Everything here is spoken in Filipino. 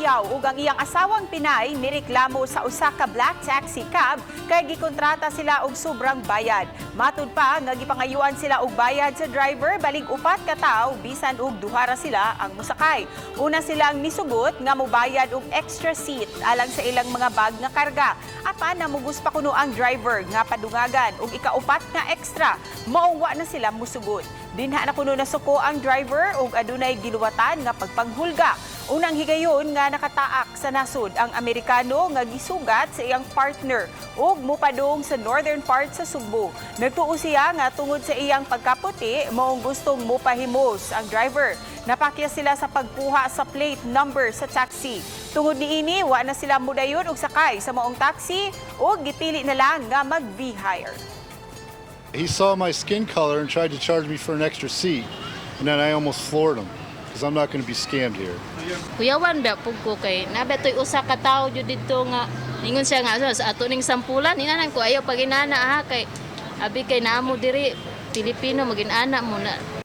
kuyaw ug ang iyang asawang Pinay nireklamo sa usa ka black taxi cab kay gikontrata sila og sobrang bayad. Matud pa nga gipangayuan sila og bayad sa driver balig 4 ka tawo bisan og duha ra sila ang musakay. Una silang nisugot nga mobayad og extra seat alang sa ilang mga bag nga karga. Apan namugus pa kuno ang driver nga padungagan og ikaupat nga extra mao wa na sila musugot. Dinha na kuno nasuko ang driver ug adunay giluwatan nga pagpanghulga. Unang higayon nga nakataak sa nasud ang Amerikano nga gisugat sa iyang partner ug mopadung sa northern part sa Sugbo. Nagtuo siya nga tungod sa iyang pagkaputi maong gustong mopahimos ang driver. Napakya sila sa pagkuha sa plate number sa taxi. Tungod niini wa na sila mudayon og sakay sa maong taxi ug gipili na lang nga mag-V-hire. He saw my skin color and tried to charge me for an extra seat, and then I almost floored him because I'm not going to be scammed here. Kuyawan ba pug ko kay nabe toy usa ka tawo jud didto nga ingon siya nga sa ato ning sampulan inanan ko ayaw pag inana ha kay abi kay naamo diri Pilipino magin-ana mo na